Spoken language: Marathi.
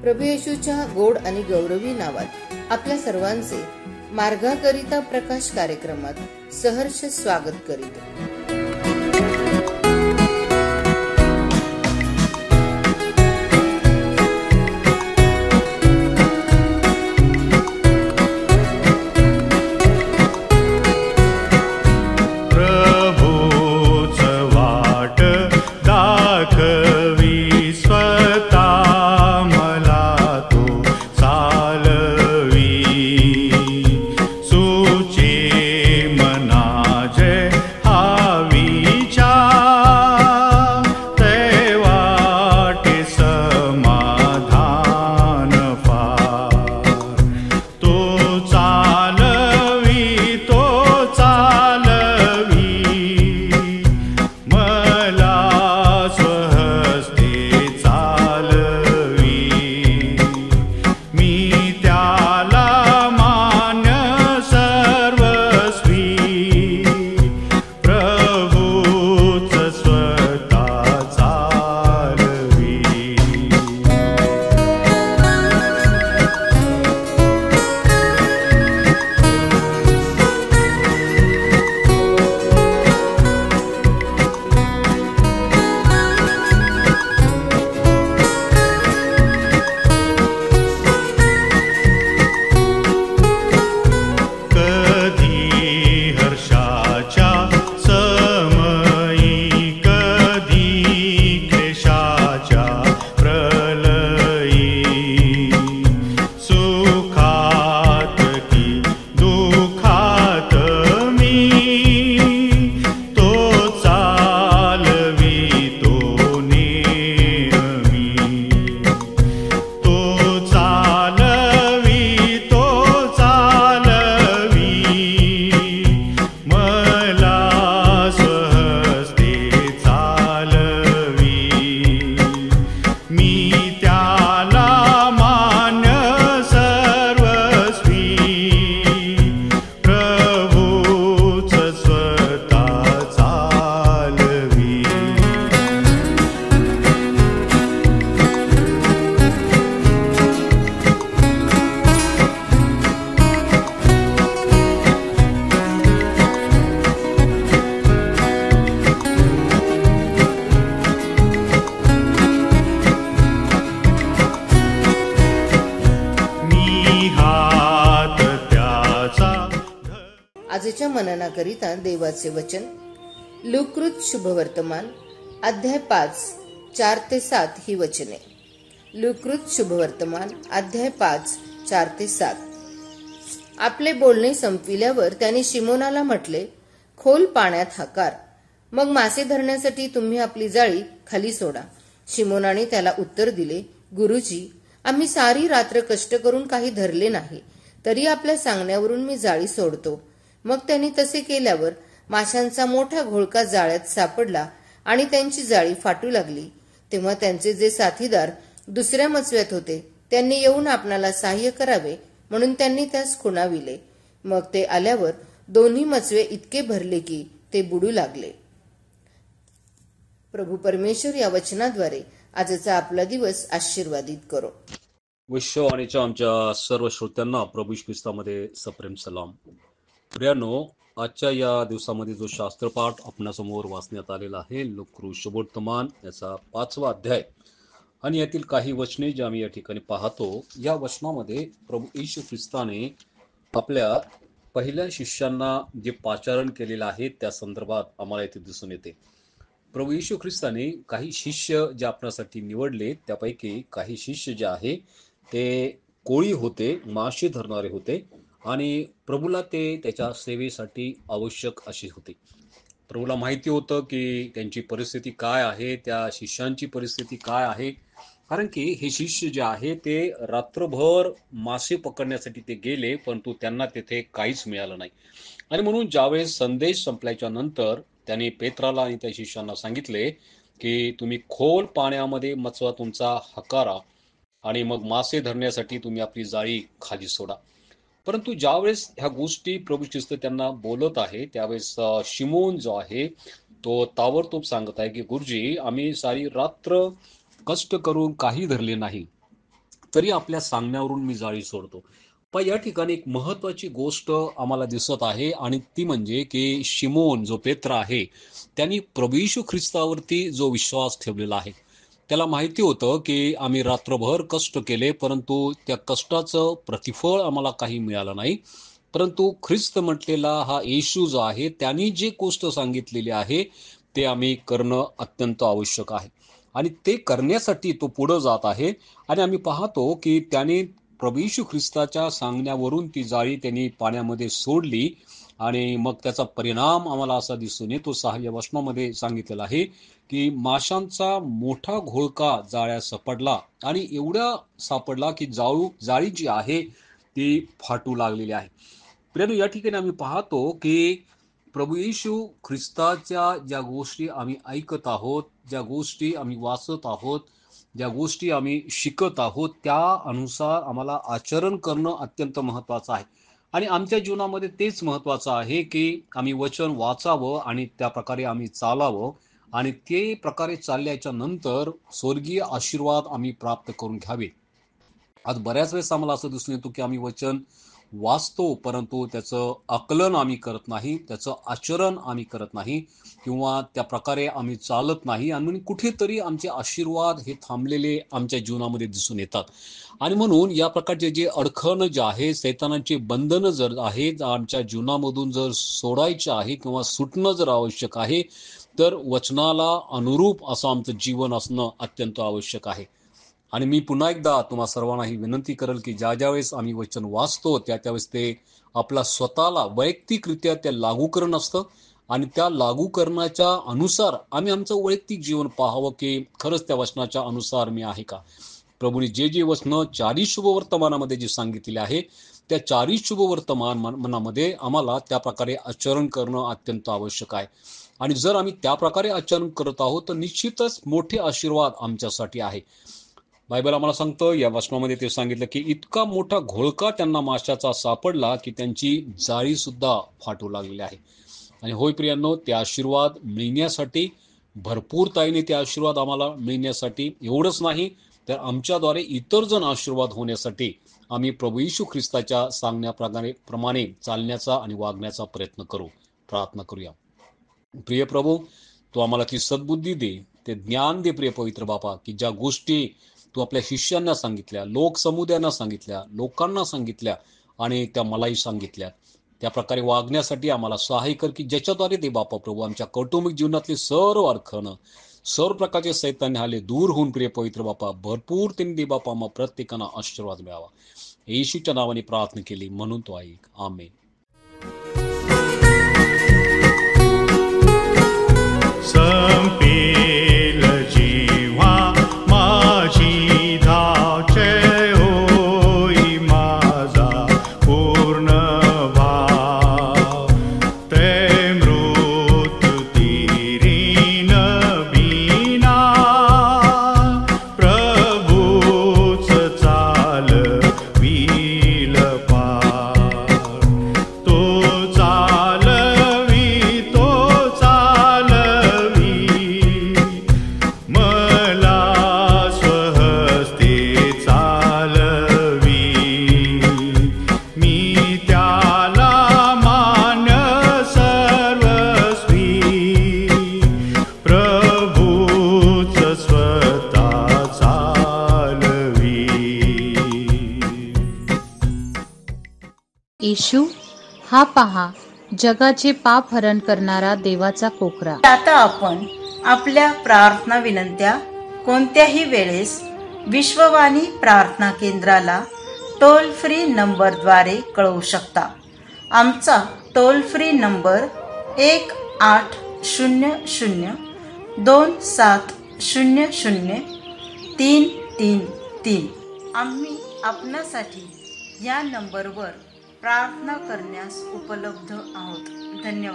प्रभू येशूच्या गोड आणि गौरवी नावात आपल्या सर्वांचे मार्गाकरिता प्रकाश कार्यक्रमात सहर्ष स्वागत करीत. आजच्या मननाकरिता देवाचे वचन लूककृत शुभवर्तमान अध्याय 5 4 ते 7 ही वचने. लूककृत शुभवर्तमान अध्याय 5 4 ते 7. आपले बोलणे संपविल्यावर त्याने शिमोनाला म्हटले, खोल पाण्यात हाकार, मग मासे धरण्यासाठी तुम्ही आपली जाळी खाली सोडा. शिमोनाने त्याला उत्तर दिले, गुरुजी, आम्ही सारी रात्र कष्ट करून काही धरले नाही, तरी आपल्या सांगण्यावरून मी जाळी सोडतो. मग त्यांनी तसे केल्यावर माशांचा मोठा घोळका जाळ्यात सापडला आणि त्यांची जाळी फाटू लागली. तेव्हा त्यांचे जे साथीदार दुसऱ्या मचव्यात होते त्यांनी येऊन आपणाला सहाय्य करावे म्हणून त्यांनी त्यास खुणाविले. मग ते आल्यावर दोन्ही मचवे इतके भरले की ते बुडू लागले. प्रभू परमेश्वर या वचनाद्वारे आजचा आपला दिवस आशीर्वादित करो. विश्ववाणीच्या आमच्या सर्व श्रोत्यांना प्रभू ख्रिस्तामध्ये सप्रेम सलाम. प्रियानो, आजच्या या दिवसामध्ये जो शास्त्रपाठ आपणासमोर वाचण्यात आलेला आहे, लूककृत शुभवर्तमान याचा 5वा अध्याय आणि यातील काही वचने जे आम्ही या ठिकाणी पाहतो, या वचनामध्ये प्रभू येशू ख्रिस्ताने आपल्या पहिल्या शिष्यांना जे पाचारण केलेलं आहे त्या संदर्भात आम्हाला इथे दिसून येते. प्रभू येशू ख्रिस्ताने काही शिष्य जे आपणासाठी निवडले, त्यापैकी काही शिष्य जे आहे ते कोळी होते, मासे धरणारे होते आणि प्रभूला ते त्याच्या सेवेसाठी आवश्यक असे होते. प्रभूला माहिती होतं की त्यांची परिस्थिती काय आहे, त्या शिष्यांची परिस्थिती काय आहे, कारण की हे शिष्य जे आहे ते रात्रभर मासे पकडण्यासाठी ते गेले, परंतु त्यांना तेथे काहीच मिळालं नाही. आणि म्हणून ज्यावेळेस संदेश संपल्याच्या नंतर त्याने पेत्राला आणि त्या शिष्यांना सांगितले की तुम्ही खोल पाण्यामध्ये मचवा तुमचा हकारा आणि मग मासे धरण्यासाठी तुम्ही आपली जाळी खाली सोडा. परंतु ज्यावेळेस ह्या गोष्टी प्रभू ख्रिस्त त्यांना बोलत आहे त्यावेळेस शिमोन जो आहे तो ताबडतोब सांगत आहे की गुरुजी, आम्ही सारी रात्र कष्ट करून काही धरले नाही, तरी आपल्या सांगण्यावरून मी जाळी सोडतो. पण या ठिकाणी एक महत्वाची गोष्ट आम्हाला दिसत आहे आणि ती म्हणजे की शिमोन जो पेत्र आहे त्यांनी प्रभू येशू ख्रिस्तावरती जो विश्वास ठेवलेला आहे, त्याला माहिती होतं की आम्ही रात्रभर कष्ट केले परंतु त्या कष्टाचं प्रतिफळ आम्हाला काही मिळालं नाही. परंतु ख्रिस्त म्हटलेला हा येशू जो आहे त्यांनी जे गोष्ट सांगितलेली आहे ते आम्ही करणं अत्यंत आवश्यक आहे आणि ते करण्यासाठी तो पुढे जात आहे. आणि आम्ही पाहतो की त्याने प्रभू येशू ख्रिस्ताच्या सांगण्यावरून ती जाळी त्यांनी पाण्यामध्ये सोडली आणि मग त्याचा परिणाम आम्हाला असा दिसून येतो. 6व्या वचनामध्ये सांगितलेला आहे की माशांचा मोठा घोळका जाळ्यात सापडला आणि एवढा सापडला की जाळी जी आहे ती फाटू लागलेली आहे. प्रियानो, या ठिकाणी आम्ही पाहतो की प्रभू येशू ख्रिस्ताच्या ज्या गोष्टी आम्ही ऐकत आहोत, ज्या गोष्टी आम्ही वाचत आहोत, ज्या गोष्टी आम्ही शिकत आहोत त्या अनुसार आम्हाला आचरण करणं अत्यंत महत्वाचं आहे. आणि आमच्या जीवनामध्ये तेच महत्वाचं आहे की आम्ही वचन वाचावं आणि त्या प्रकारे आम्ही चालावं आणि ते प्रकारे चालल्याच्या नंतर स्वर्गीय आशीर्वाद आम्ही प्राप्त करून घ्यावे. आज बऱ्याच वेळेस आम्हाला असं दिसून येतो की आम्ही वचन वाचतो परंतु त्याचं आकलन आम्ही करत नाही, त्याचं आचरण आम्ही करत नाही किंवा त्या प्रकारे आम्ही चालत नाही आणि कुठेतरी आमचे आशीर्वाद हे थांबलेले आमच्या जीवनामध्ये दिसून येतात. आणि म्हणून या प्रकारचे जे अडखळणं जे आहे, सैतानाचे बंधनं जर आहेत आमच्या जीवनामधून जर सोडायचे आहे किंवा सुटणं जर आवश्यक आहे तर वचनाला अनुरूप असं आमचं जीवन असणं अत्यंत आवश्यक आहे. आणि मी पुन्हा एकदा तुम्हा सर्वांना ही विनंती करेल की ज्या वेळेस आम्ही वचन वाचतो त्यावेळेस ते आपला स्वतःला वैयक्तिकरित्या ते लागू करणं असतं आणि त्या लागू करण्याच्या अनुसार आम्ही आमचं वैयक्तिक जीवन पाहावं की खरंच त्या वचनाच्या अनुसार मी आहे का. प्रभूने जे वचनं 4 शुभवर्तमानामध्ये जे सांगितलेले आहे त्या 4 शुभवर्तमानामध्ये आम्हाला त्या प्रकारे आचरण करणं अत्यंत आवश्यक आहे. आणि जर आम्ही त्या प्रकारे आचरण करत आहोत तर निश्चितच मोठे आशीर्वाद आमच्यासाठी आहे. बायबल आम्हाला सांगतं या वचनामध्ये ते सांगितलं की इतका मोठा घोळका त्यांना माशाचा सापडला की त्यांची जाळी सुद्धा फाटू लागलेली आहे. आणि होय प्रियांनो, ते आशीर्वाद मिळण्यासाठी भरपूरताईने ते आशीर्वाद आम्हाला मिळण्यासाठी एवढंच नाही तर आमच्याद्वारे इतर जण आशीर्वाद होण्यासाठी आम्ही प्रभू येशू ख्रिस्ताच्या सांगण्याप्रमाणे चालण्याचा आणि वागण्याचा प्रयत्न करू. प्रार्थना करूया. प्रिय प्रभू, तू आम्हाला ती सद्बुद्धी दे, ते ज्ञान दे प्रिय पवित्र बापा की ज्या गोष्टी तू आपल्या शिष्यांना सांगितल्या, लोकसमुदायांना सांगितल्या, लोकांना सांगितल्या आणि त्या मलाही सांगितल्या त्या प्रकारे वागण्यासाठी आम्हाला सहाय्य कर की ज्याच्याद्वारे दे बापा प्रभू आमच्या कौटुंबिक जीवनातले सर्व अडखळणं, सर्व प्रकारचे सैतान्य आले दूर होऊन प्रिय पवित्र बापा भरपूर त्यांनी दे बापा मग प्रत्येकांना आशीर्वाद मिळावा. येशूच्या नावाने प्रार्थना केली म्हणून तो ऐक. आमेन. संपेल जेव्हा माझी धावचे होई माझा पूर्ण भाव ते मृत्यू तीरीन बिना प्रभूच चालवील पार तो येशू हा पहा जगाचे पाप हरण करणारा देवाचा कोकरा. आता आपण आपल्या प्रार्थना विनंत्या कोणत्याही वेळेस विश्ववाणी प्रार्थना केंद्राला टोल फ्री नंबरद्वारे कळवू शकता. आमचा टोल फ्री नंबर 1-800-270-0333. आम्ही आपणासाठी या नंबरवर प्रार्थना करण्यास उपलब्ध आहोत. धन्यवाद.